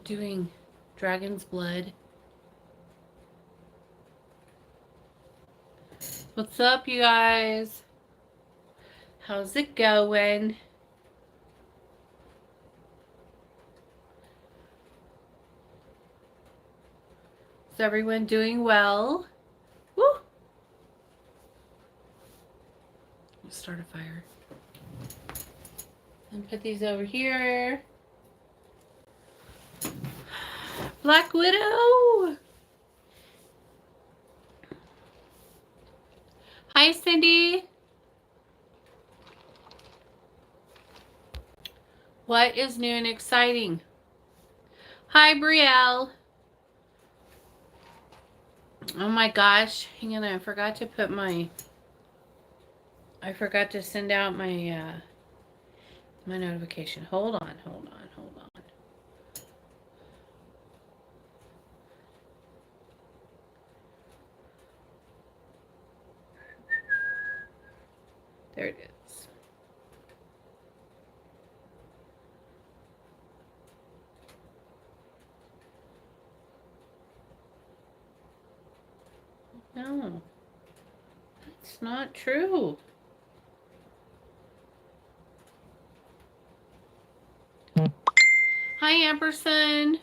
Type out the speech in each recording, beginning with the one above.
doing Dragon's Blood. What's up, you guys? How's it going? Is everyone doing well? Woo! Let's start a fire. And put these over here. Black Widow! Hi, Cindy. What is new and exciting? Hi, Brielle. Oh my gosh. Hang on, I forgot to send out my my notification. Hold on. There it is. No, that's not true. Hi, Amberson.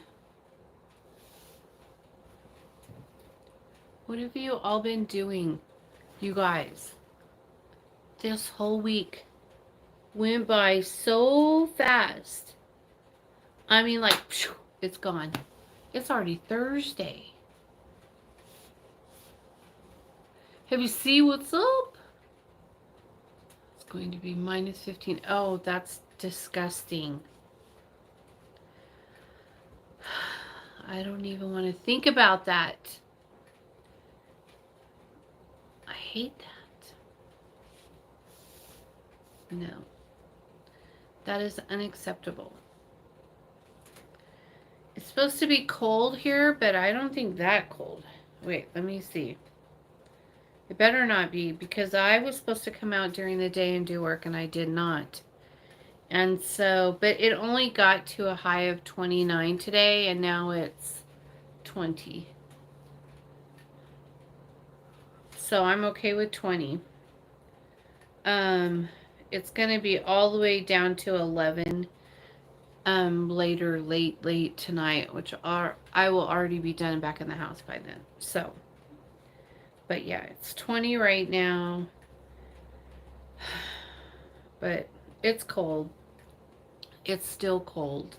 What have you all been doing, you guys? This whole week went by so fast. I mean, like, it's gone. It's already Thursday. Have you seen what's up? It's going to be minus 15. Oh, that's disgusting. I don't even want to think about that. I hate that. No. That is unacceptable. It's supposed to be cold here, but I don't think that cold. Wait, let me see. It better not be, because I was supposed to come out during the day and do work, and I did not. And so, but it only got to a high of 29 today, and now it's 20. So I'm okay with 20. It's going to be all the way down to 11 late tonight, which I will already be done back in the house by then. So, but yeah, it's 20 right now. But it's cold. It's still cold.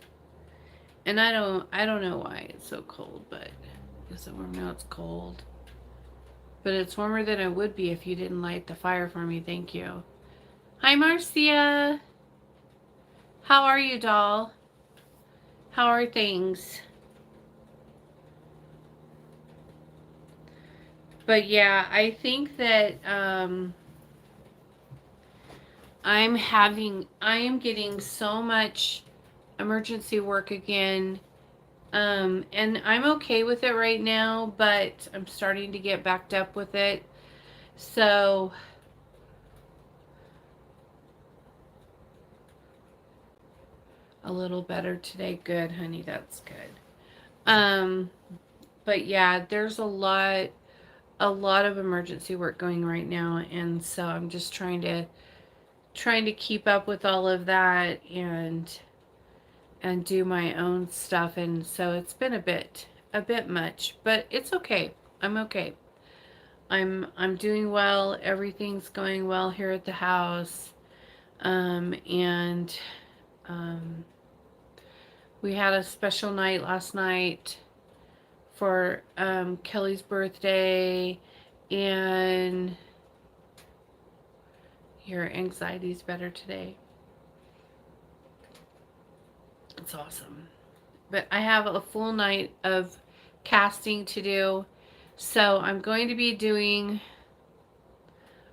And I don't know why it's so cold, but is it warm now? It's cold. But it's warmer than it would be if you didn't light the fire for me. Thank you. Hi, Marcia. How are you, doll? How are things? But yeah, I think that I am getting so much emergency work again. And I'm okay with it right now, but I'm starting to get backed up with it. So a little better today. Good, honey. That's good. But yeah, there's a lot of emergency work going right now, and so I'm just trying to keep up with all of that and do my own stuff, and so it's been a bit much, but it's okay. I'm okay. I'm doing well. Everything's going well here at the house. And we had a special night last night for Kelly's birthday, and your anxiety's better today. It's awesome. But I have a full night of casting to do, so I'm going to be doing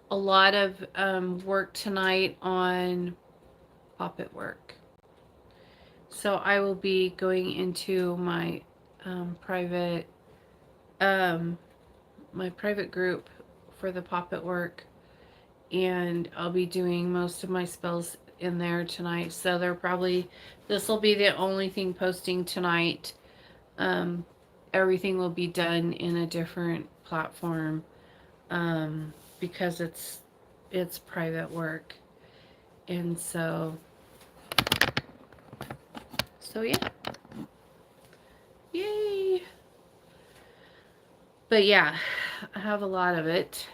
a lot of work tonight on puppet work. So I will be going into my private group for the puppet work, and I'll be doing most of my spells in there tonight. So this will be the only thing posting tonight. Everything will be done in a different platform, because it's private work. And so yeah. Yay. But yeah, I have a lot of it.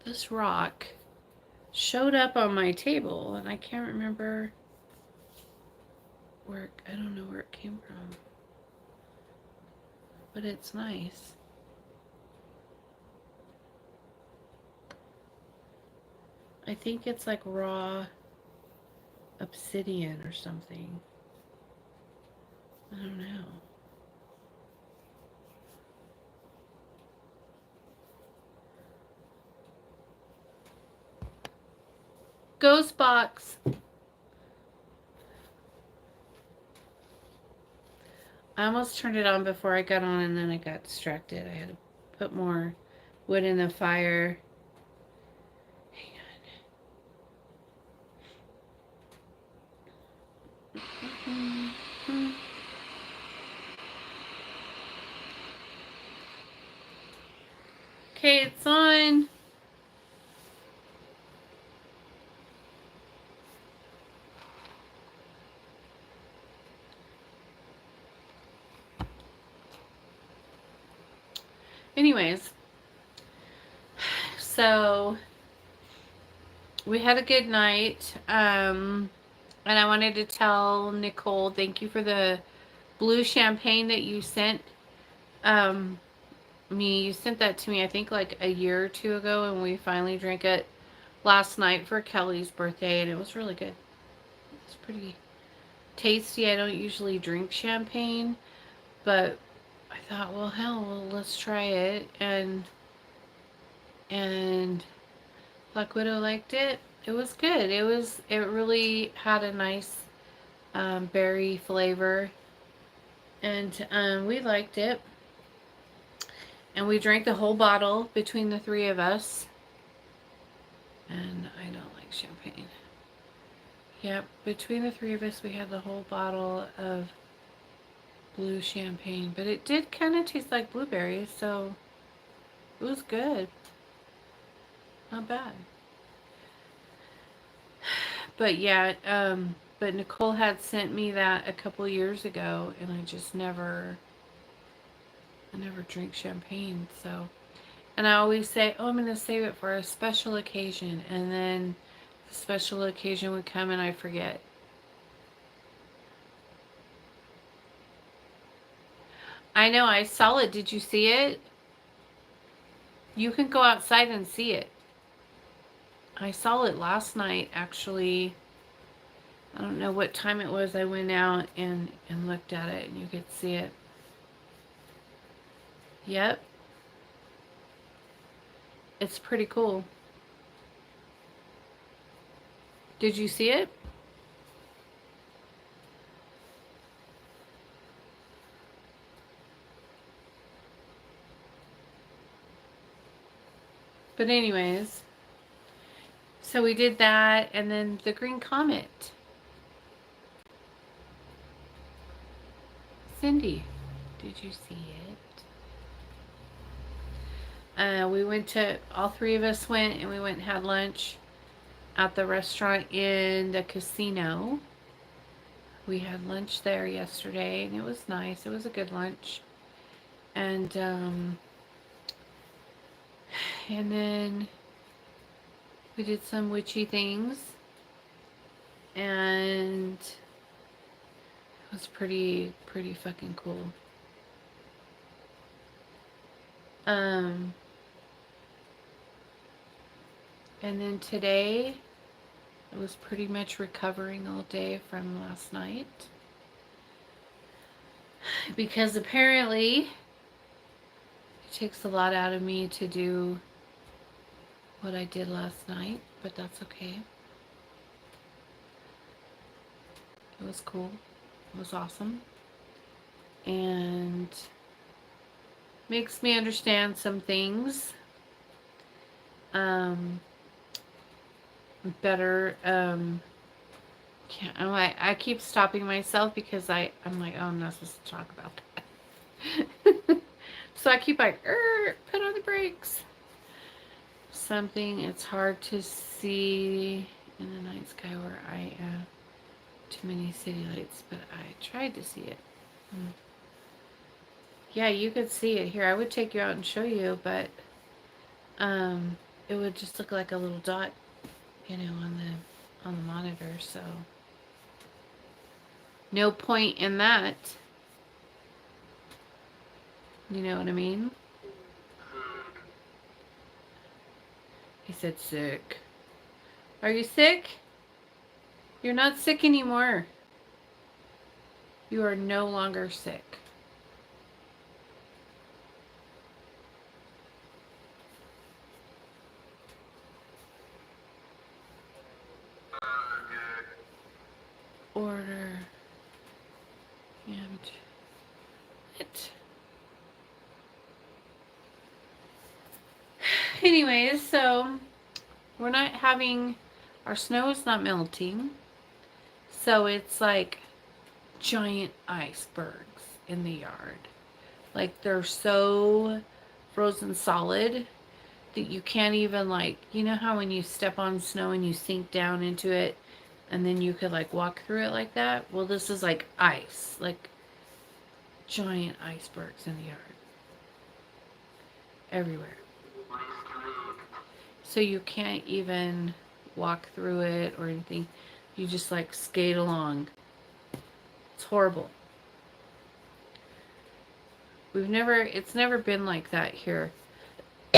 This rock showed up on my table and I can't remember I don't know where it came from. But it's nice. I think it's like raw obsidian or something. I don't know. Ghost box. I almost turned it on before I got on and then I got distracted. I had to put more wood in the fire. Hang on. Okay, it's on. Anyways, so we had a good night. And I wanted to tell Nicole, thank you for the blue champagne that you sent me. You sent that to me, I think, like a year or two ago, and we finally drank it last night for Kelly's birthday, and it was really good. It's pretty tasty. I don't usually drink champagne, but I thought, well, hell, well, let's try it. And Black Widow liked it. It was good. It really had a nice berry flavor, and we liked it. And we drank the whole bottle between the three of us. And I don't like champagne. Yep, between the three of us, we had the whole bottle of blue champagne. But it did kind of taste like blueberries, so it was good. Not bad. But yeah, but Nicole had sent me that a couple years ago, and I never drink champagne, so. And I always say, oh, I'm going to save it for a special occasion. And then the special occasion would come and I forget. I know, I saw it. Did you see it? You can go outside and see it. I saw it last night, actually. I don't know what time it was. I went out and looked at it, and you could see it. Yep. It's pretty cool. Did you see it? But anyways, so we did that, and then the Green Comet. Cindy, did you see it? We went to, all three of us went, and we went and had lunch at the restaurant in the casino. We had lunch there yesterday, and it was nice. It was a good lunch. And then we did some witchy things, and it was pretty fucking cool. And then today, I was pretty much recovering all day from last night. Because apparently, it takes a lot out of me to do what I did last night, but that's okay. It was cool. It was awesome. And makes me understand some things better. I keep stopping myself because I'm like, oh, I'm not supposed to talk about that. So I keep like, put on the brakes. Something, it's hard to see in the night sky where I am. Too many city lights, but I tried to see it. Yeah, you could see it here. I would take you out and show you, but it would just look like a little dot, you know, on the monitor. So no point in that. You know what I mean? He said sick. Are you sick? You're not sick anymore. You are no longer sick. Order. And it. Anyways, so we're not having, our snow is not melting. So it's like giant icebergs in the yard. Like they're so frozen solid that you can't even, like, you know how when you step on snow and you sink down into it and then you could like walk through it like that? Well, this is like ice, like giant icebergs in the yard. Everywhere. So you can't even walk through it or anything. You just like skate along. It's horrible. It's never been like that here.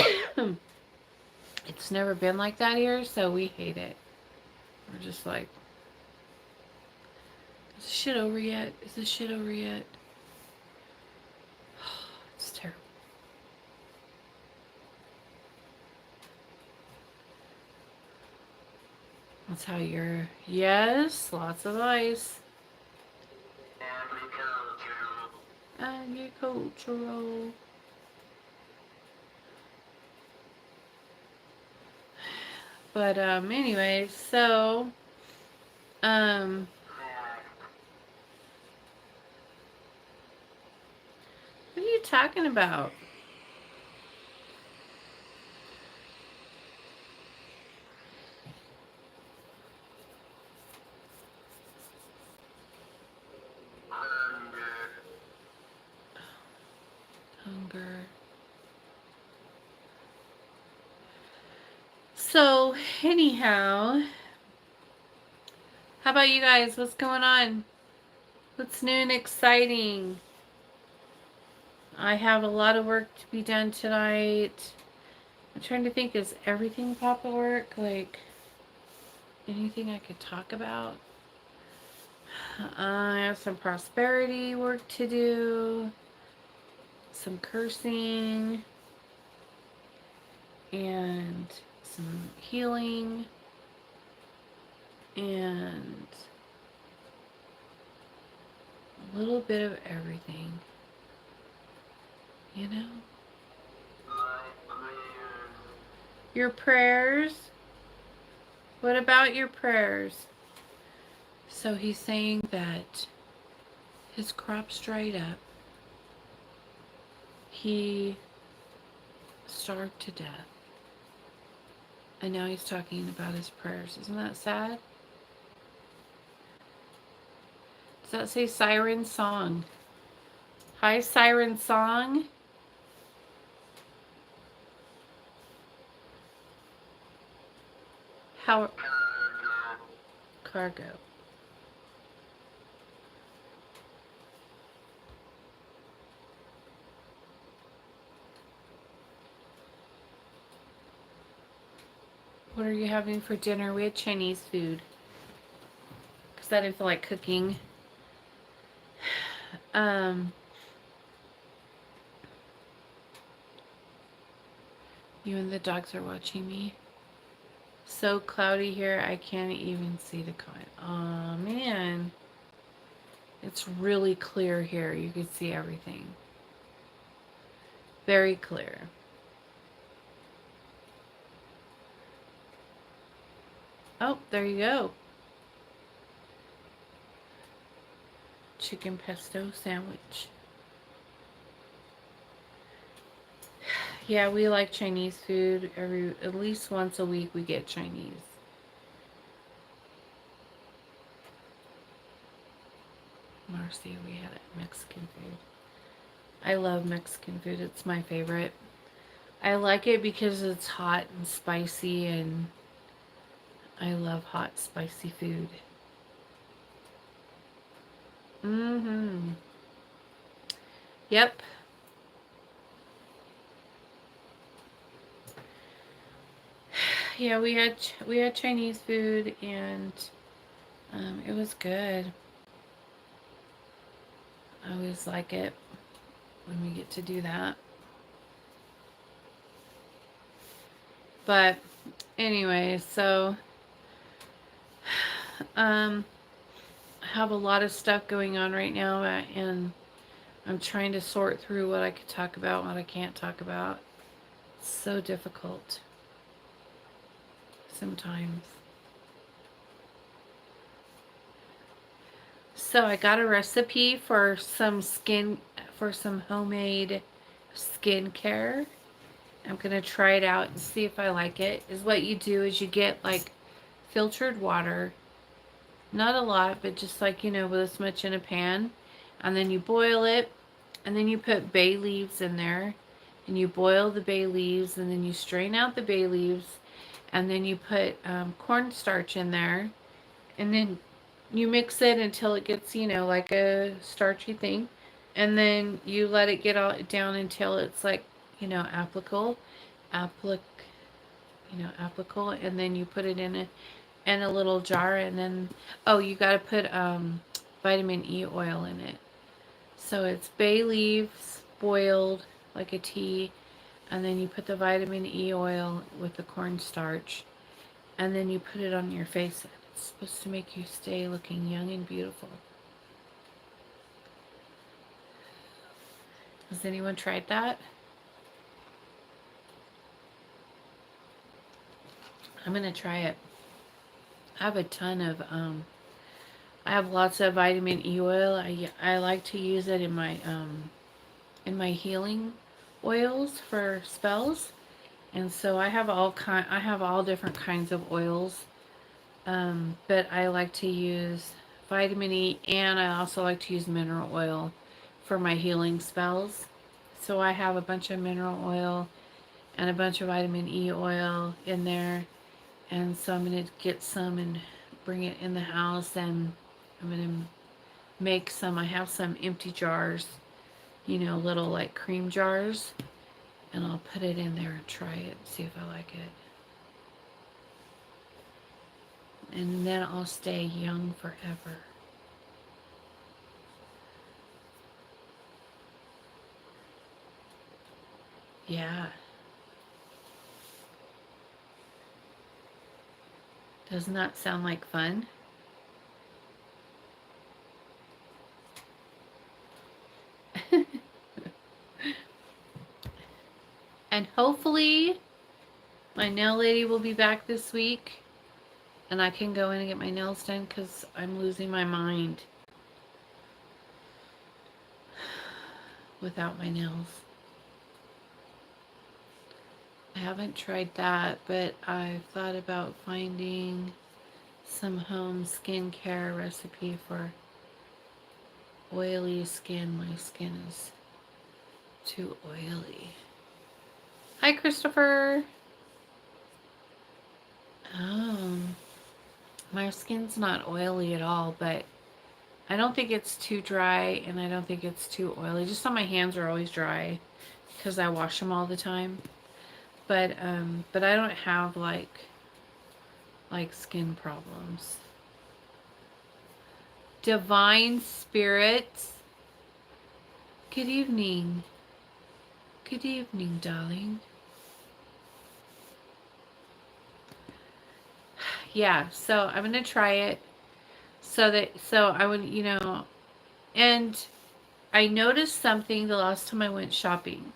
It's never been like that here, so we hate it. We're just like, is this shit over yet? Is this shit over yet? It's terrible. That's how you're, yes, lots of ice. Agricultural. But anyway, so what are you talking about? Hunger. So, anyhow, how about you guys? What's going on? What's new and exciting? I have a lot of work to be done tonight. I'm trying to think, is everything Papa work? Like, anything I could talk about? I have some prosperity work to do. Some cursing. And some healing. And a little bit of everything. You know? Your prayers? What about your prayers? So he's saying that his crop's dried up. He starved to death. And now he's talking about his prayers. Isn't that sad? Does that say Siren Song? Hi, Siren Song. How? Cargo. What are you having for dinner? We had Chinese food. Because I didn't feel like cooking. You and the dogs are watching me. So cloudy here, I can't even see the comment. Oh man. It's really clear here. You can see everything. Very clear. Oh, there you go. Chicken pesto sandwich. Yeah, we like Chinese food. At least once a week we get Chinese. Marcy, we had Mexican food. I love Mexican food. It's my favorite. I like it because it's hot and spicy, and I love hot, spicy food. Mm-hmm. Yep. Yeah, we had Chinese food, and it was good. I always like it when we get to do that. But anyway, so um, I have a lot of stuff going on right now, and I'm trying to sort through what I could talk about, what I can't talk about. It's so difficult sometimes. So I got a recipe for some homemade skincare. I'm gonna try it out and see if I like it. Is what you do is you get like filtered water, not a lot, but just like with this much in a pan, and then you boil it, and then you put bay leaves in there, and you boil the bay leaves, and then you strain out the bay leaves, and then you put cornstarch in there, and then you mix it until it gets like a starchy thing, and then you let it get all down until it's like applicable, applic applicable, and then you put it in a little jar, and then you got to put vitamin E oil in it. So it's bay leaves boiled like a tea, and then you put the vitamin E oil with the cornstarch, and then you put it on your face. It's supposed to make you stay looking young and beautiful. Has anyone tried that? I'm gonna try it. I have a ton of I have lots of vitamin E oil. I like to use it in my healing oils for spells. And so I have all different kinds of oils. But I like to use vitamin E, and I also like to use mineral oil for my healing spells. So I have a bunch of mineral oil and a bunch of vitamin E oil in there. And so I'm going to get some and bring it in the house, and I'm going to make some. I have some empty jars, little like cream jars, and I'll put it in there and try it and see if I like it. And then I'll stay young forever. Yeah. Doesn't that sound like fun? And hopefully my nail lady will be back this week, and I can go in and get my nails done, because I'm losing my mind without my nails. I haven't tried that, but I've thought about finding some home skincare recipe for oily skin. My skin is too oily. Hi, Christopher. Oh, my skin's not oily at all, but I don't think it's too dry, and I don't think it's too oily. Just on my hands are always dry because I wash them all the time. But I don't have like skin problems. Divine spirits. Good evening. Good evening, darling. Yeah, so I'm gonna try it. So I would, and I noticed something the last time I went shopping.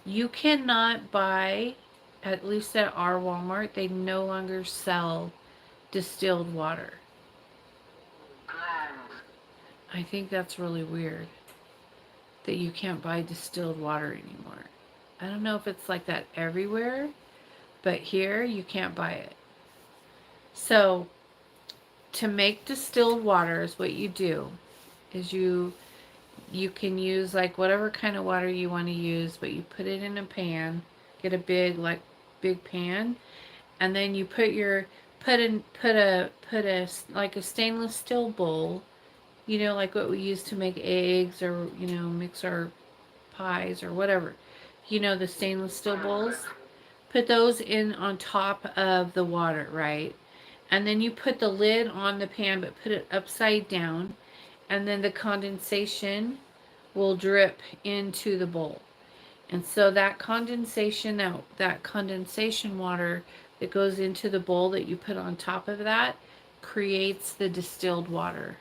You cannot buy, at least at our Walmart, they no longer sell distilled water. I think that's really weird that you can't buy distilled water anymore. I don't know if it's like that everywhere, but here you can't buy it. So to make distilled waters, what you do is you can use like whatever kind of water you want to use, but you put it in a pan, get a big pan, and then you put a like a stainless steel bowl, like what we use to make eggs or mix our pies or whatever. The stainless steel bowls. Put those in on top of the water, right? And then you put the lid on the pan, but put it upside down, and then the condensation will drip into the bowl. And so that condensation water that goes into the bowl that you put on top of that creates the distilled water.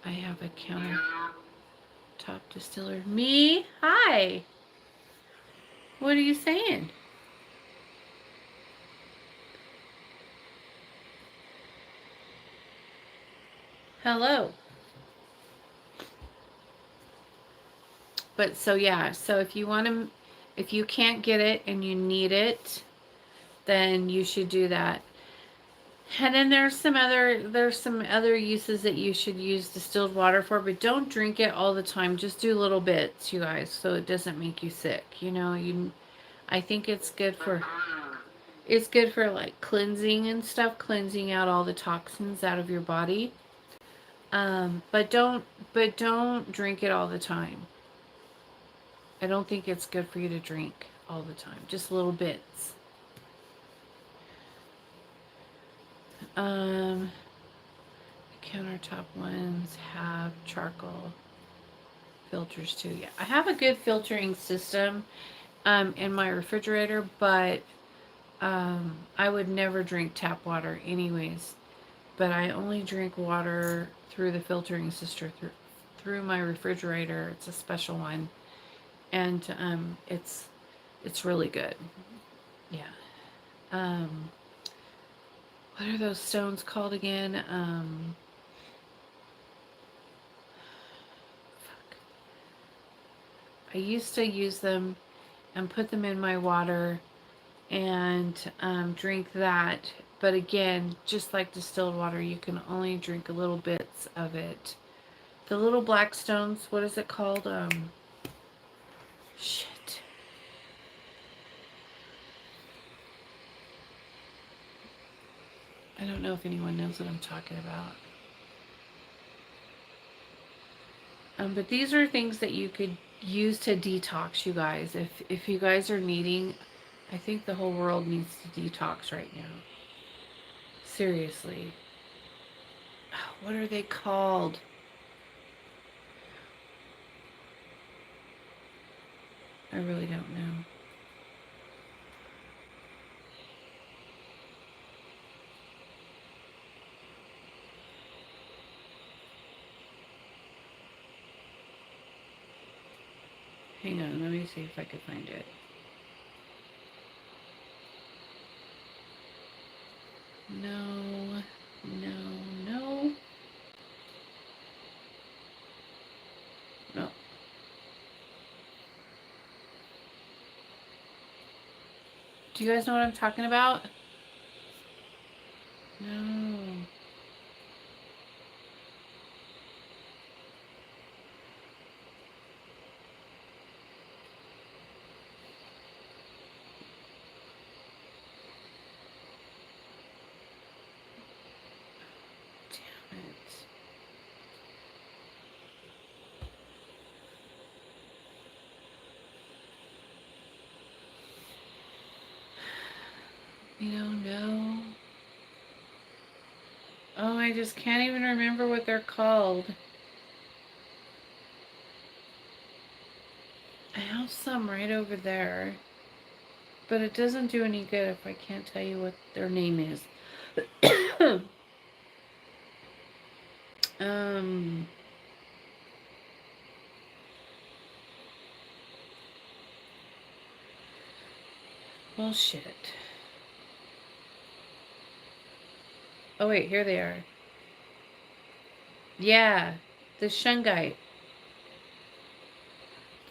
I have a countertop distiller. Me? Hi. What are you saying? Hello. But so yeah, so if you can't get it and you need it, then you should do that. And then there's some other uses that you should use distilled water for, but don't drink it all the time. Just do little bits, you guys, so it doesn't make you sick. I think it's good for like cleansing and stuff, cleansing out all the toxins out of your body. But don't drink it all the time. I don't think it's good for you to drink all the time. Just little bits. The countertop ones have charcoal filters too. Yeah, I have a good filtering system in my refrigerator, but I would never drink tap water anyways. But I only drink water through the filtering system through my refrigerator. It's a special one, and it's really good. Yeah. What are those stones called again? I used to use them and put them in my water and drink that. But again, just like distilled water, you can only drink a little bits of it. The little black stones, what is it called? Shit. I don't know if anyone knows what I'm talking about. But these are things that you could use to detox, you guys. If you guys are needing, I think the whole world needs to detox right now. Seriously. What are they called? I really don't know. Hang on, let me see if I can find it. No. No. Do you guys know what I'm talking about? No. Damn it. You don't know? Oh, I just can't even remember what they're called. I have some right over there. But it doesn't do any good if I can't tell you what their name is. um... Bullshit. Oh wait, here they are. Yeah, the shungite.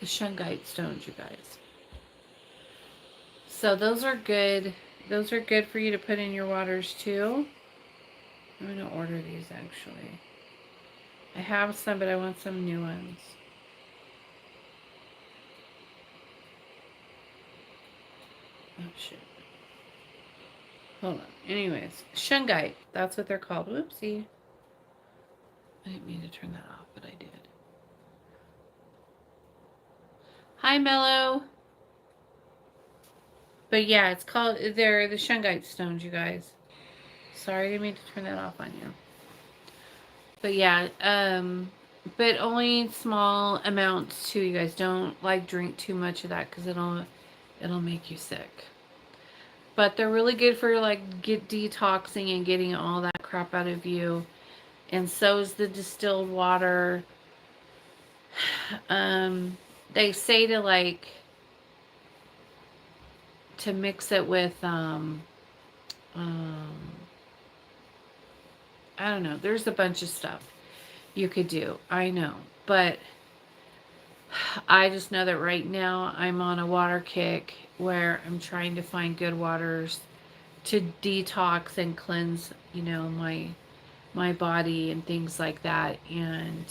The shungite stones, you guys. So those are good. Those are good for you to put in your waters too. I'm going to order these actually. I have some, but I want some new ones. Oh, shit. Hold on. Anyways, shungite. That's what they're called. Whoopsie. I didn't mean to turn that off, but I did. Hi, Mello. But yeah, it's called, they're the shungite stones, you guys. Sorry, I didn't mean to turn that off on you. But yeah, but only small amounts too, you guys. Don't like drink too much of that because it'll make you sick. But they're really good for like detoxing and getting all that crap out of you. And so is the distilled water. They say to like to mix it with I don't know. There's a bunch of stuff you could do. I know, but I just know that right now I'm on a water kick where I'm trying to find good waters to detox and cleanse, you know, my body and things like that. And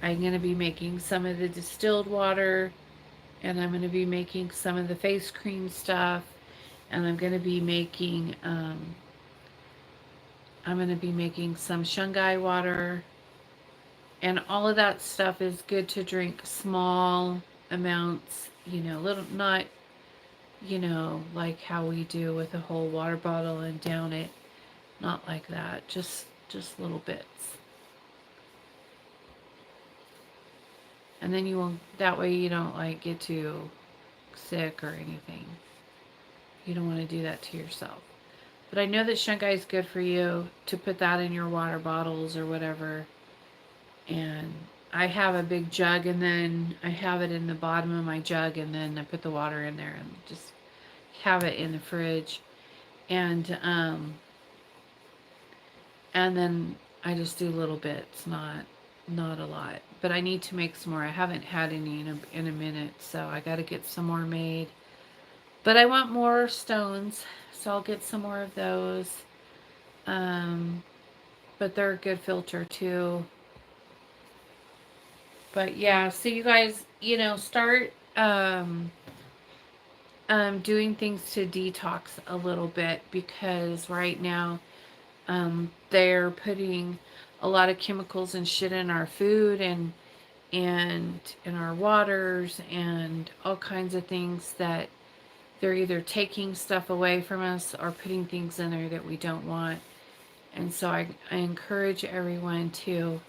I'm going to be making some of the distilled water, and I'm going to be making some of the face cream stuff, and I'm going to be making some shungai water, and all of that stuff is good to drink small amounts, you know, little, not, you know, like how we do with a whole water bottle and down it. Not like that. Just little bits. And then you won't, that way you don't like get too sick or anything. You don't want to do that to yourself. But I know that shungai is good for you to put that in your water bottles or whatever. And I have a big jug, and then I have it in the bottom of my jug, and then I put the water in there and just have it in the fridge. And then I just do little bits, not a lot. But I need to make some more. I haven't had any in a minute, so I got to get some more made. But I want more stones, so I'll get some more of those. But they're a good filter too. But yeah, so you guys, you know, start doing things to detox a little bit, because right now they're putting a lot of chemicals and shit in our food and in our waters and all kinds of things that they're either taking stuff away from us or putting things in there that we don't want. And so I encourage everyone to,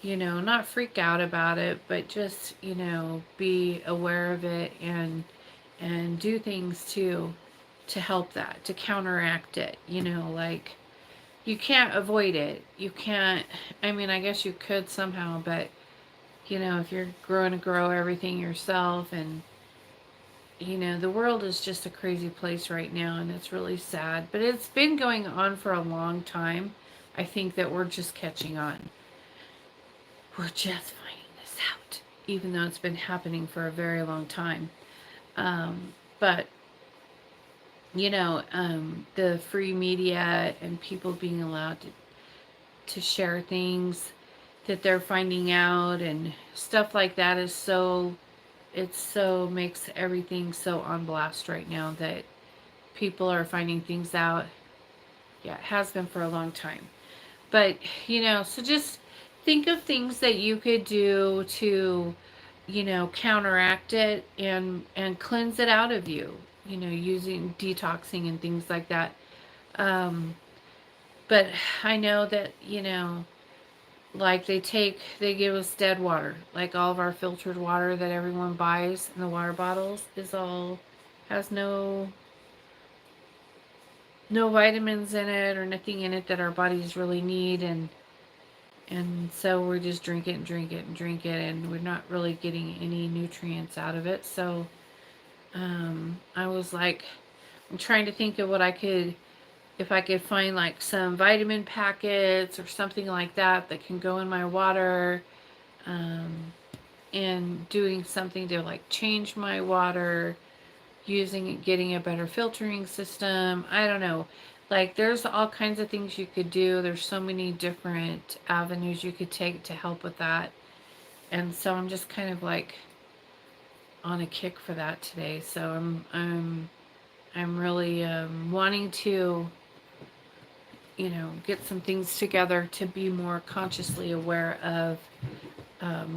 you know, not freak out about it, but just, you know, be aware of it and do things to help that, to counteract it, you know, like you can't avoid it. You can't, I mean, I guess you could somehow, but you know, if you're growing to grow everything yourself, and you know, the world is just a crazy place right now, and it's really sad, but it's been going on for a long time. I think that we're just catching on. We're just finding this out, even though it's been happening for a very long time. But you know, the free media and people being allowed to share things that they're finding out and stuff like that is so, it so makes everything so on blast right now that people are finding things out. Yeah, it has been for a long time. But, you know, so just think of things that you could do to, you know, counteract it and cleanse it out of you, you know, using detoxing and things like that. But I know that, you know, like they give us dead water, like all of our filtered water that everyone buys in the water bottles is all, has no vitamins in it or nothing in it that our bodies really need, and so we just drink it and drink it and drink it, and we're not really getting any nutrients out of it. So I was like, I'm trying to think of what I could, if I could find like some vitamin packets or something like that that can go in my water. in doing something to like change my water, using it, getting a better filtering system. I don't know. Like there's all kinds of things you could do. There's so many different avenues you could take to help with that. And so I'm just kind of like on a kick for that today. So I'm really wanting to, you know, get some things together to be more consciously aware of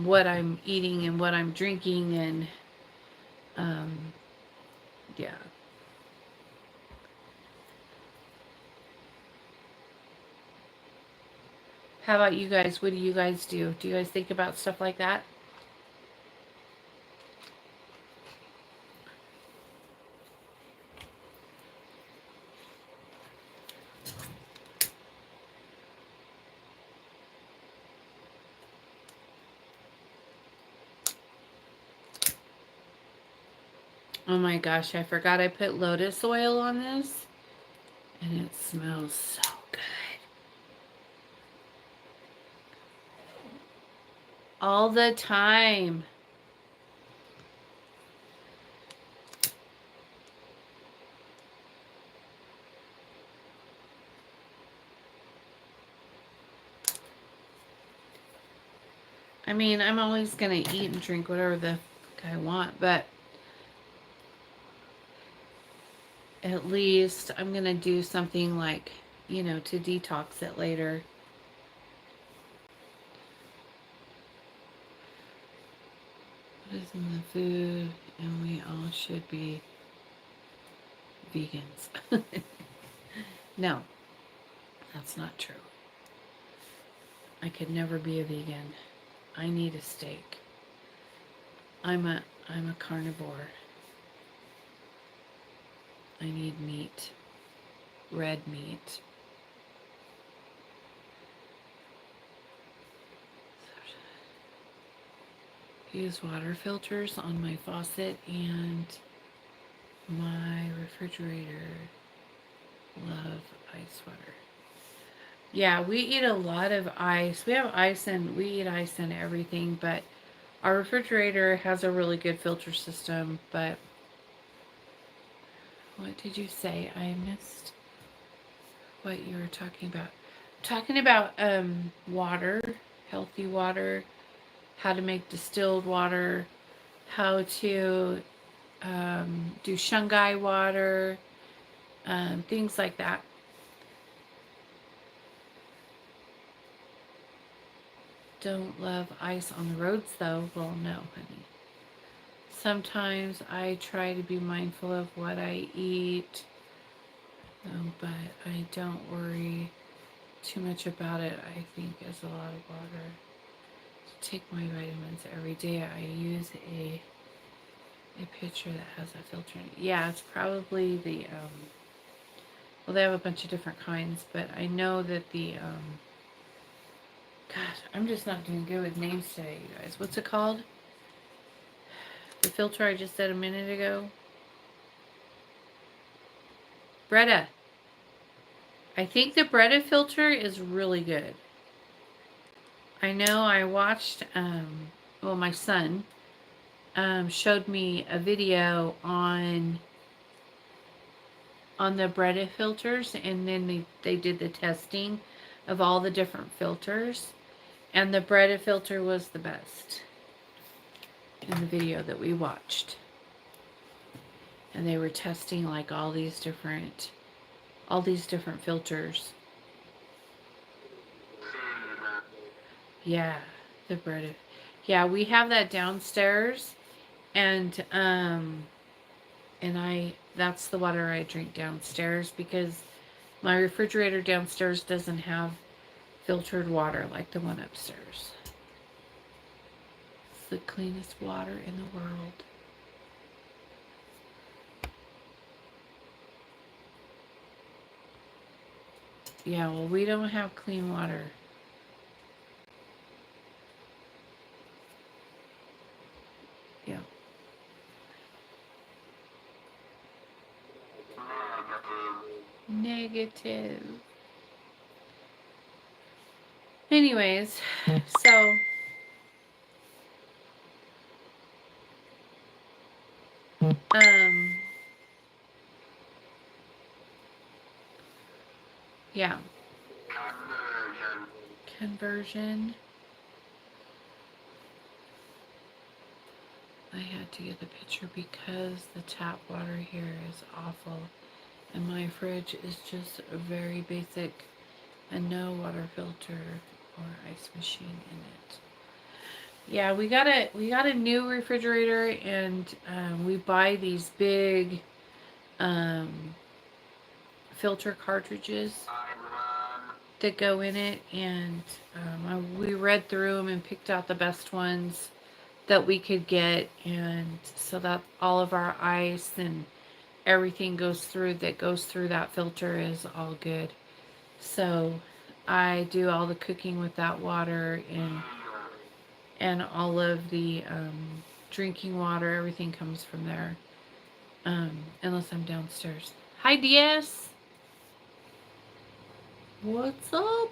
what I'm eating and what I'm drinking, and yeah. How about you guys? What do you guys do? Do you guys think about stuff like that? Oh my gosh, I forgot I put lotus oil on this, and it smells so good. All the time. I mean, I'm always going to eat and drink whatever the fuck I want, but at least I'm going to do something like, you know, to detox it later. What is in the food? And we all should be vegans. No, that's not true. I could never be a vegan. I need a steak. I'm a carnivore. I need meat. Red meat. Use water filters on my faucet and my refrigerator. Love ice water. Yeah, we eat a lot of ice. We have ice and we eat ice and everything, but our refrigerator has a really good filter system. But what did you say? I missed what you were talking about. Talking about water, healthy water, how to make distilled water, how to do shungai water, things like that. Don't love ice on the roads though. Well, no, honey. Sometimes I try to be mindful of what I eat, but I don't worry too much about it. I think it's a lot of water. To take my vitamins every day, I use a pitcher that has a filter in it. Yeah, it's probably the well, they have a bunch of different kinds, but I know that the God, I'm just not doing good with names today, you guys. What's it called? The filter I just said a minute ago? Brita. I think the Brita filter is really good. I know I watched, well, my son showed me a video on the Brita filters, and then they did the testing of all the different filters, and the Brita filter was the best in the video that we watched. And they were testing like all these different filters. Yeah, the Brita. Yeah, we have that downstairs, and that's the water I drink downstairs, because my refrigerator downstairs doesn't have filtered water like the one upstairs. It's the cleanest water in the world. Yeah, well, we don't have clean water. Yeah. Negative. Anyways, so Um, yeah. Conversion. I had to get the picture because the tap water here is awful. And my fridge is just very basic and no water filter or ice machine in it. Yeah, we got a new refrigerator, and we buy these big um, filter cartridges that go in it, and we read through them and picked out the best ones that we could get, and so that all of our ice and everything goes through that filter is all good. So I do all the cooking with that water, and all of the drinking water, everything comes from there. Unless I'm downstairs. Hi, DS. What's up?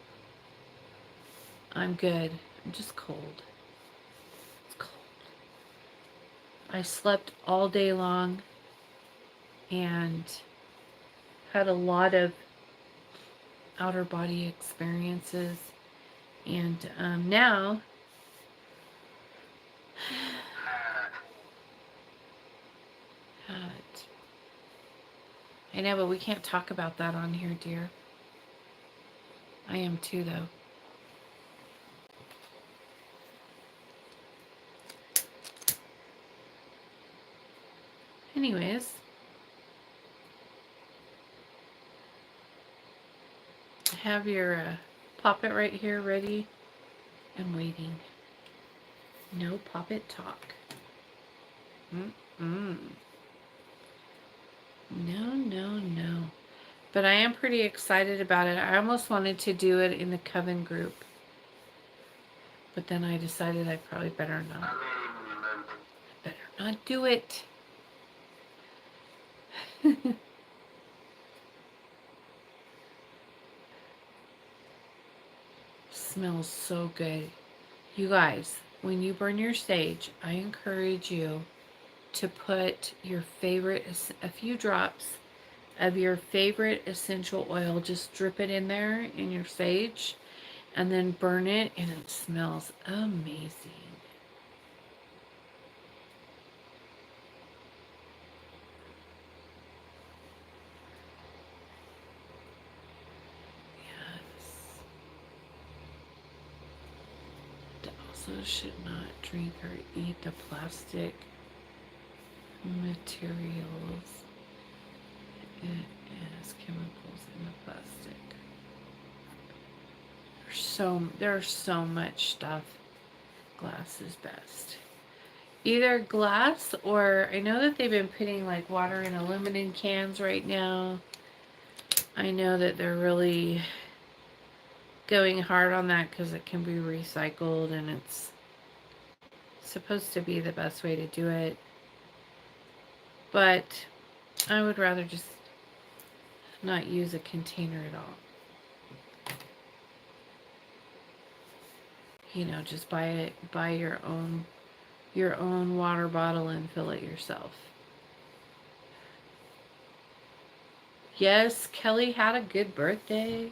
I'm good. I'm just cold. It's cold. I slept all day long and had a lot of outer body experiences. And now, I know, but we can't talk about that on here, dear. I am too, though. Anyways, I have your Poppet right here ready and waiting. No Poppet talk. Mm-mm. No, no, no. But I am pretty excited about it. I almost wanted to do it in the Coven group. But then I decided I probably better not. Better not do it. Smells so good. You guys, when you burn your sage, I encourage you to put your favorite, a few drops of your favorite essential oil. Just drip it in there in your sage and then burn it, and it smells amazing. Yes. Also should not drink or eat the plastic materials. It has chemicals in the plastic. There's so much stuff. Glass is best. Either glass, or I know that they've been putting like water in aluminum cans right now. I know that they're really going hard on that because it can be recycled, and it's supposed to be the best way to do it. But I would rather just not use a container at all. You know, just buy your own water bottle and fill it yourself. Yes, Kelly had a good birthday.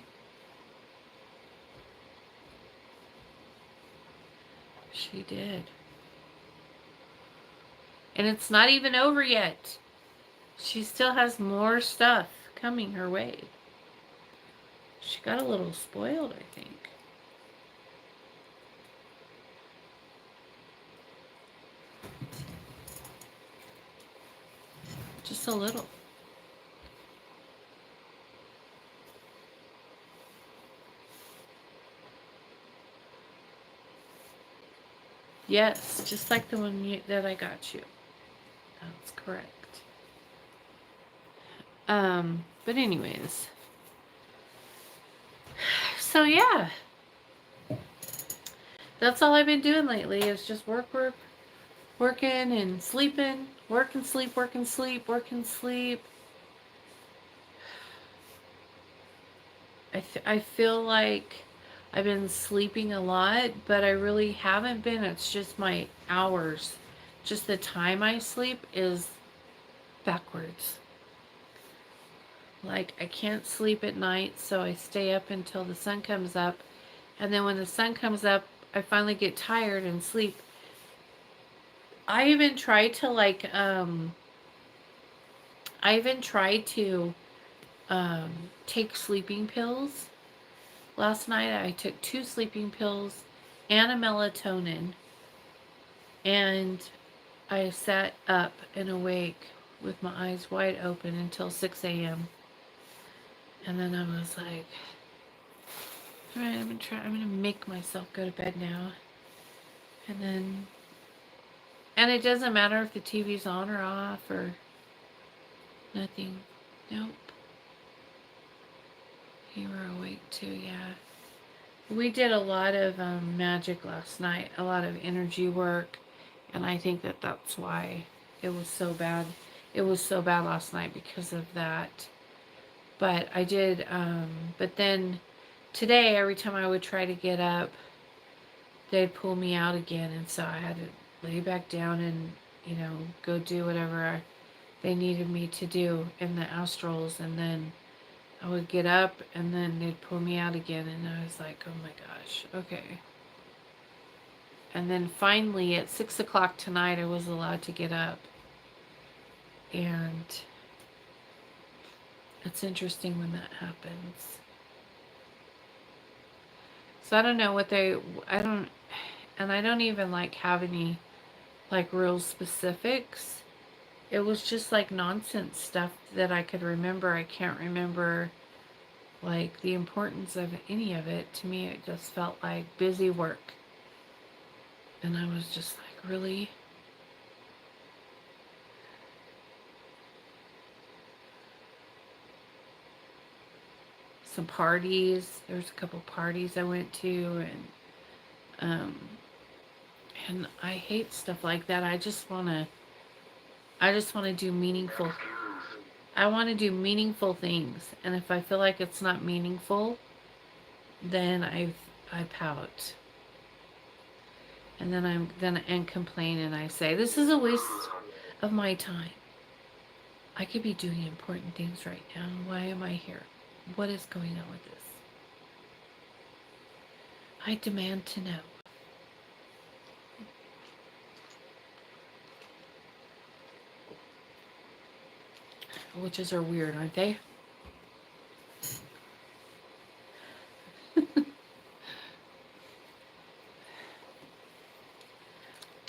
She did. And it's not even over yet. She still has more stuff coming her way. She got a little spoiled, I think. Just a little. Yes, just like the one that I got you. That's correct. But anyways. So yeah. That's all I've been doing lately is just working and sleeping. Work and sleep, work and sleep, work and sleep. I feel like I've been sleeping a lot, but I really haven't been. It's just my hours. Just the time I sleep is backwards. Like, I can't sleep at night, so I stay up until the sun comes up. And then when the sun comes up, I finally get tired and sleep. I even tried to, like, I even tried to take sleeping pills. Last night I took 2 sleeping pills and a melatonin, and I sat up and awake with my eyes wide open until 6 a.m. And then I was like, all right, I'm gonna make myself go to bed now. And it doesn't matter if the TV's on or off or nothing. Nope. You were awake too, yeah. We did a lot of magic last night, a lot of energy work, and I think that that's why it was so bad. It was so bad last night because of that. But I did, but then today, every time I would try to get up, they'd pull me out again, and so I had to lay back down and, go do whatever they needed me to do in the astrals, and then I would get up and then they'd pull me out again, and I was like, oh my gosh, okay. And then finally at 6 o'clock tonight I was allowed to get up. And it's interesting when that happens. So I don't know what I don't even like have any like real specifics. It was just like nonsense stuff that I could remember. I can't remember like the importance of any of it. To me, it just felt like busy work. And I was just like, really? Some parties. There was a couple parties I went to, and I hate stuff like that. I just wanna do meaningful. I want to do meaningful things, and if I feel like it's not meaningful, then I pout, and then complain, and I say this is a waste of my time. I could be doing important things right now. Why am I here? What is going on with this? I demand to know. Witches are weird, aren't they?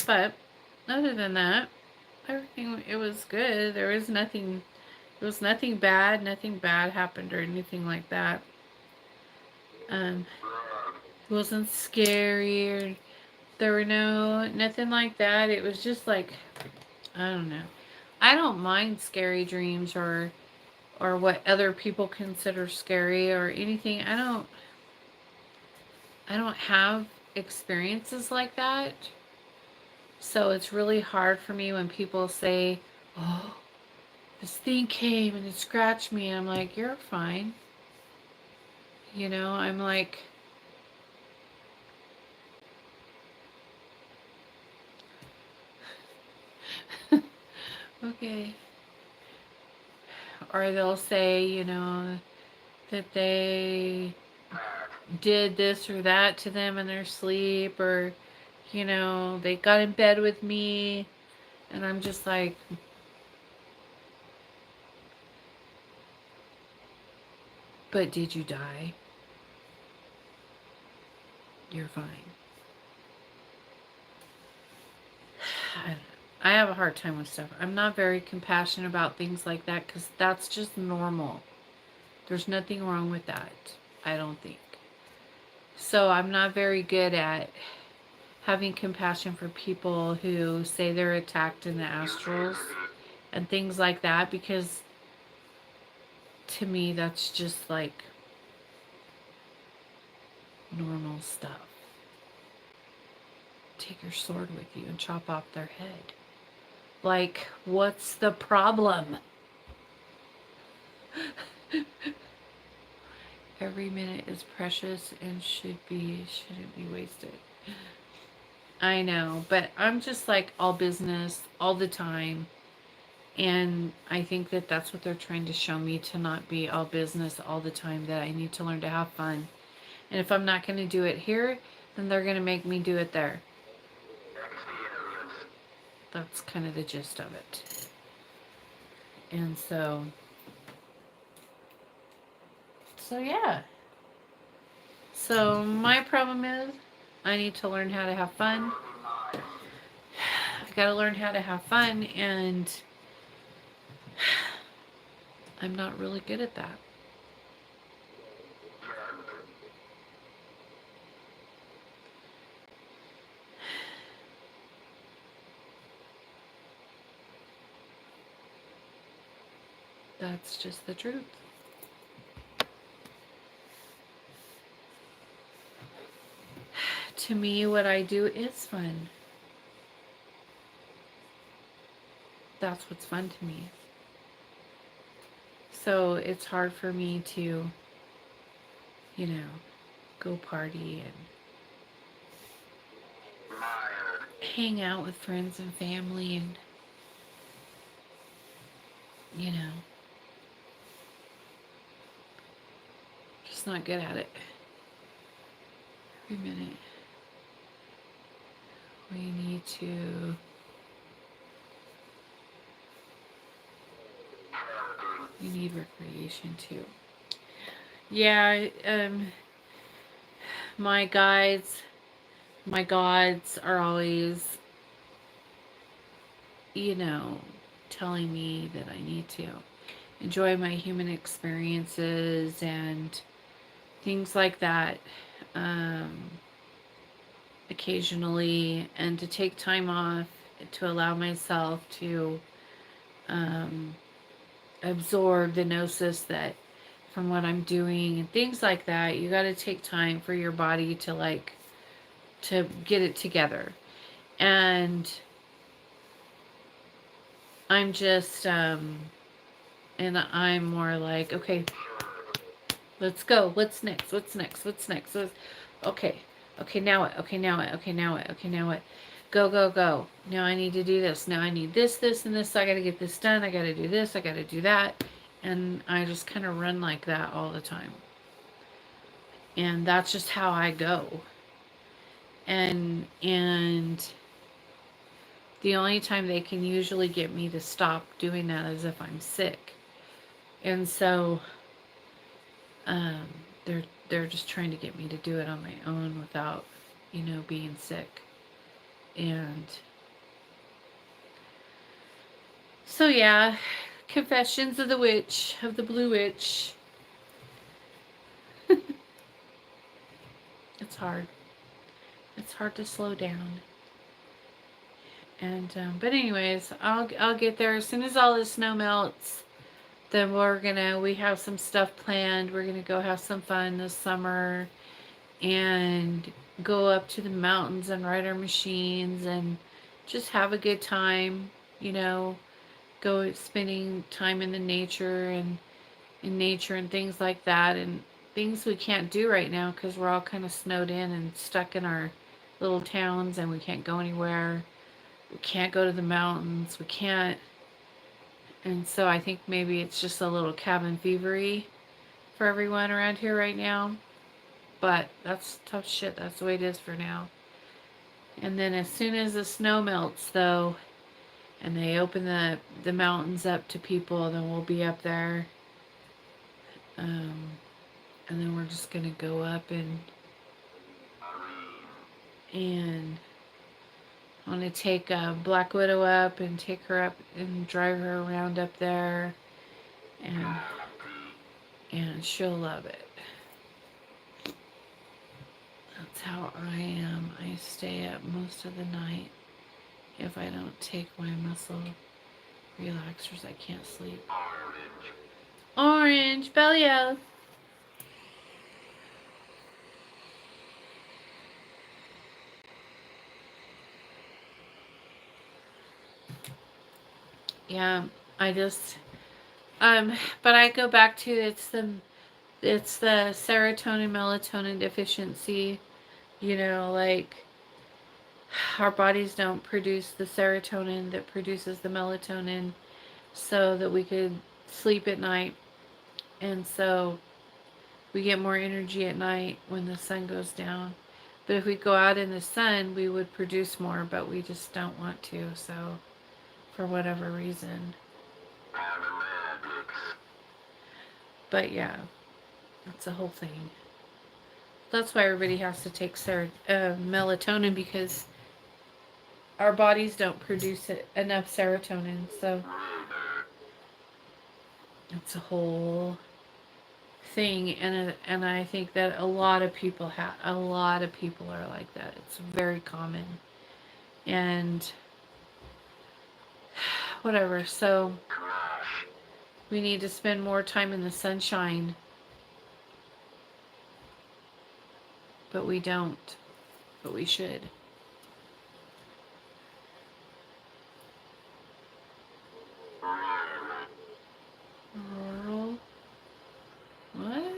But other than that, everything, it was good. There was nothing. It was nothing bad. Nothing bad happened or anything like that. It wasn't scary or there were nothing like that. It was just like, I don't know. I don't mind scary dreams or what other people consider scary or anything. I don't have experiences like that. So it's really hard for me when people say, "Oh, this thing came and it scratched me." And I'm like, "You're fine." I'm like, okay. Or they'll say, that they did this or that to them in their sleep, or, they got in bed with me. And I'm just like, but did you die? You're fine. I have a hard time with stuff. I'm not very compassionate about things like that because that's just normal. There's nothing wrong with that, I don't think. So I'm not very good at having compassion for people who say they're attacked in the astrals and things like that, because to me that's just like normal stuff. Take your sword with you and chop off their head. Like, what's the problem? Every minute is precious and shouldn't be wasted. I know, but I'm just like all business all the time. And I think that that's what they're trying to show me, to not be all business all the time, that I need to learn to have fun. And if I'm not going to do it here, then they're going to make me do it there. That's kind of the gist of it. And so yeah. So my problem is I need to learn how to have fun. I got to learn how to have fun, and I'm not really good at that. That's just the truth. To me, what I do is fun. That's what's fun to me. So it's hard for me to, go party and hang out with friends and family and, just not good at it. Every minute. We need to you need recreation too. Yeah, my guides, my gods are always, telling me that I need to enjoy my human experiences and things like that, occasionally, and to take time off, to allow myself to absorb the gnosis that from what I'm doing and things like that. You got to take time for your body to get it together. And I'm just and I'm more like, okay, let's go. What's next? What's next? What's next? Okay. Okay, now what? Okay, now what? Okay, now what? Okay, now what? Go, go, go. Now I need to do this. Now I need this, this, and this. So I got to get this done. I got to do this. I got to do that. And I just kind of run like that all the time. And that's just how I go. And the only time they can usually get me to stop doing that is if I'm sick. And so they're just trying to get me to do it on my own without, being sick. And so yeah, Confessions of the Witch, of the Blue Witch. It's hard. It's hard to slow down. And but anyways, I'll get there as soon as all the snow melts. Then we have some stuff planned. We're gonna go have some fun this summer and go up to the mountains and ride our machines and just have a good time, go spending time in the nature and in nature and things like that, and things we can't do right now because we're all kind of snowed in and stuck in our little towns, and we can't go anywhere. We can't go to the mountains. We can't. And so I think maybe it's just a little cabin fevery for everyone around here right now. But that's tough shit. That's the way it is for now. And then as soon as the snow melts, though, and they open the mountains up to people, then we'll be up there. And then we're just gonna go up and I want to take Black Widow up and take her up and drive her around up there, and she'll love it. That's how I am. I stay up most of the night. If I don't take my muscle relaxers, I can't sleep. Orange, Bellio. Yeah, I just but I go back to it's the serotonin melatonin deficiency. Like our bodies don't produce the serotonin that produces the melatonin, so that we could sleep at night. And so we get more energy at night when the sun goes down. But if we go out in the sun, we would produce more, but we just don't want to. So, for whatever reason. But yeah, that's the whole thing. That's why everybody has to take melatonin, because our bodies don't produce enough serotonin. So it's a whole thing, and I think that a lot of people are like that. It's very common, and whatever. So we need to spend more time in the sunshine, but we don't. But we should. Rural. What?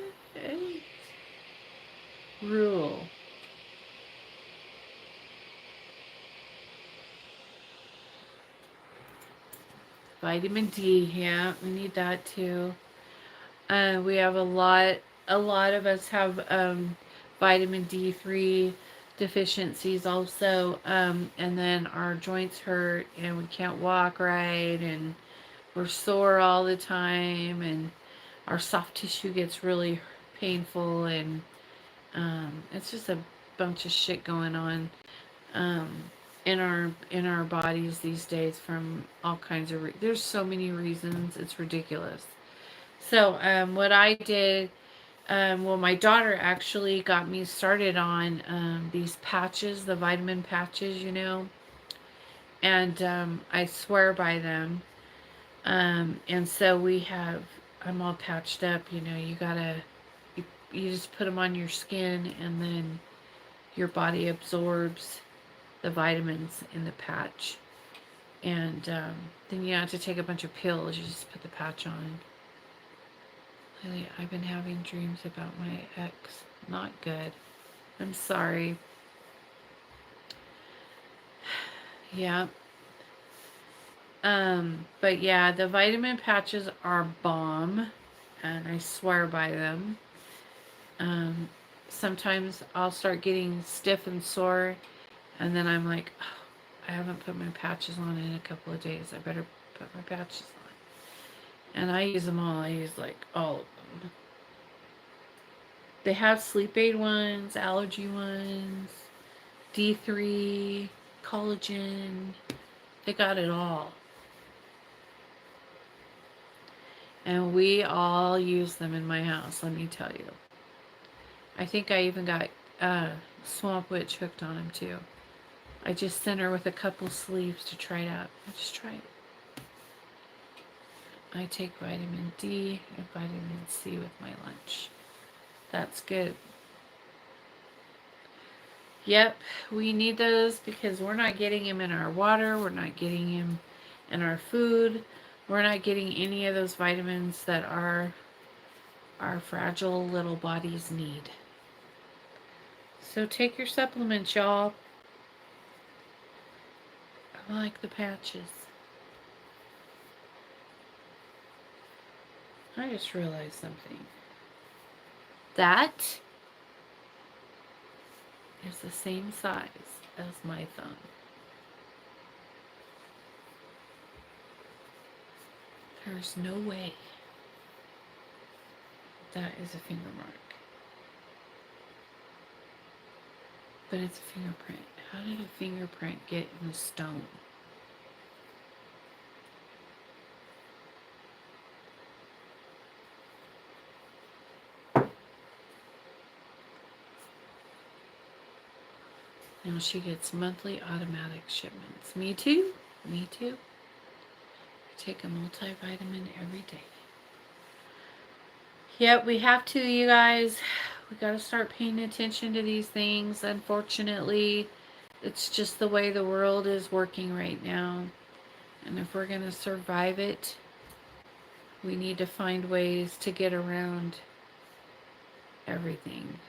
Rule. Vitamin D. Yeah, we need that too. We have a lot. A lot of us have vitamin D3 deficiencies also, and then our joints hurt, and we can't walk right, and we're sore all the time, and our soft tissue gets really painful, and it's just a bunch of shit going on um, in our bodies these days from all kinds of there's so many reasons, it's ridiculous. So what I did, well, my daughter actually got me started on these patches, the vitamin patches, and I swear by them. And so I'm all patched up, you just put them on your skin, and then your body absorbs the vitamins in the patch. And then you don't have to take a bunch of pills, you just put the patch on. Lately, I've been having dreams about my ex. Not good. I'm sorry. Yeah. But yeah, the vitamin patches are bomb, and I swear by them. Um, Sometimes I'll start getting stiff and sore, and then I'm like, oh, I haven't put my patches on in a couple of days. I better put my patches on. And I use them all. I use like all of them. They have sleep aid ones, allergy ones, D3, collagen. They got it all. And we all use them in my house, let me tell you. I think I even got Swamp Witch hooked on them too. I just sent her with a couple sleeves to try it out. I just try it. I take vitamin D and vitamin C with my lunch. That's good. Yep, we need those because we're not getting them in our water. We're not getting them in our food. We're not getting any of those vitamins that our fragile little bodies need. So take your supplements, y'all. I like the patches. I just realized something. That is the same size as my thumb. There's no way that is a finger mark. But it's a fingerprint. How did a fingerprint get in the stone? Now she gets monthly automatic shipments. Me too. Me too. I take a multivitamin every day. Yep, we have to, you guys. We got to start paying attention to these things. Unfortunately, it's just the way the world is working right now. And if we're going to survive it, we need to find ways to get around everything.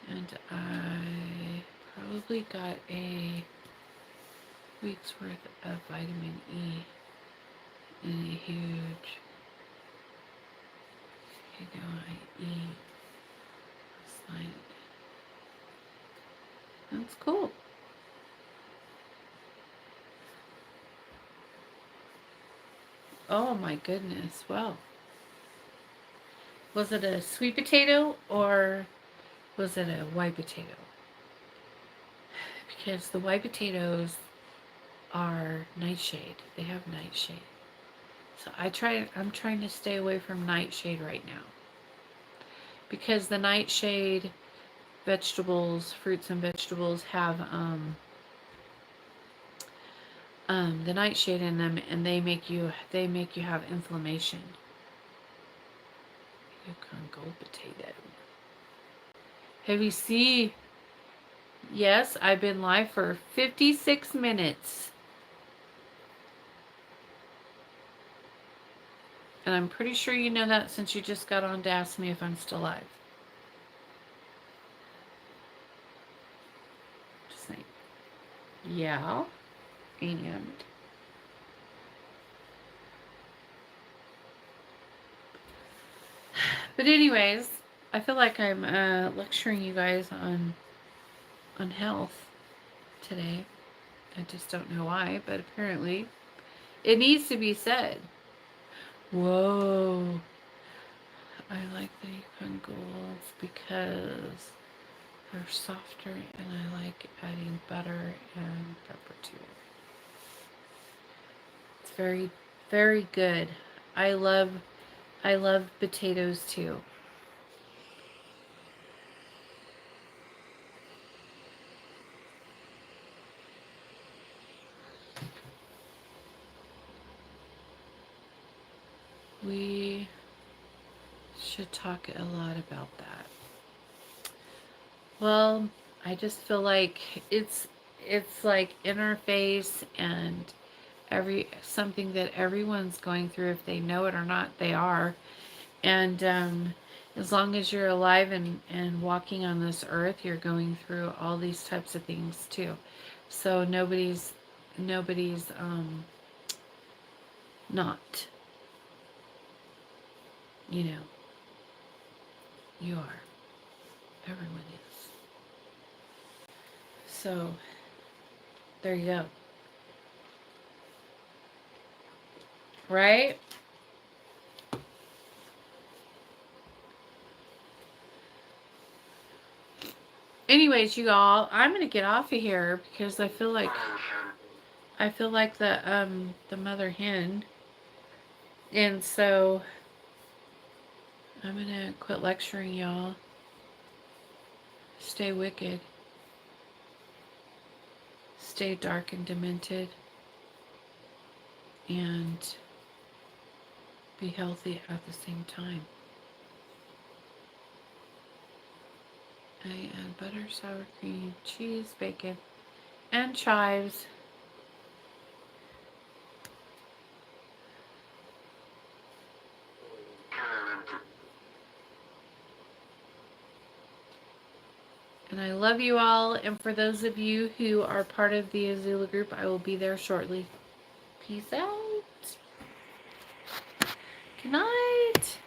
And I probably got a week's worth of vitamin E. in a huge, I eat slide. That's cool. Oh my goodness. Well, was it a sweet potato or was it a white potato? Because the white potatoes are nightshade. They have nightshade. So I'm trying to stay away from nightshade right now. Because the nightshade vegetables, fruits and vegetables have the nightshade in them, and they make you have inflammation. Yukon Gold potato. Have you seen? Yes, I've been live for 56 minutes. And I'm pretty sure you know that since you just got on to ask me if I'm still live. Just saying. Yeah. And but anyways, I feel like I'm lecturing you guys on health today. I just don't know why, but apparently it needs to be said. Whoa. I like the Yukon Golds because they're softer, and I like adding butter and pepper to it. It's very, very good. I love potatoes too. We should talk a lot about that. Well, I just feel like it's like interface and something that everyone's going through, if they know it or not, they are. And as long as you're alive and walking on this earth, you're going through all these types of things too. So nobody's not, you know, you are. Everyone is. So there you go. Right? Anyways, you all, I'm gonna get off of here because I feel like the mother hen, and so I'm gonna quit lecturing y'all. Stay wicked. Stay dark and demented. And be healthy at the same time. I add butter, sour cream, cheese, bacon, and chives. And I love you all. And for those of you who are part of the Azula group, I will be there shortly. Peace out. Good night.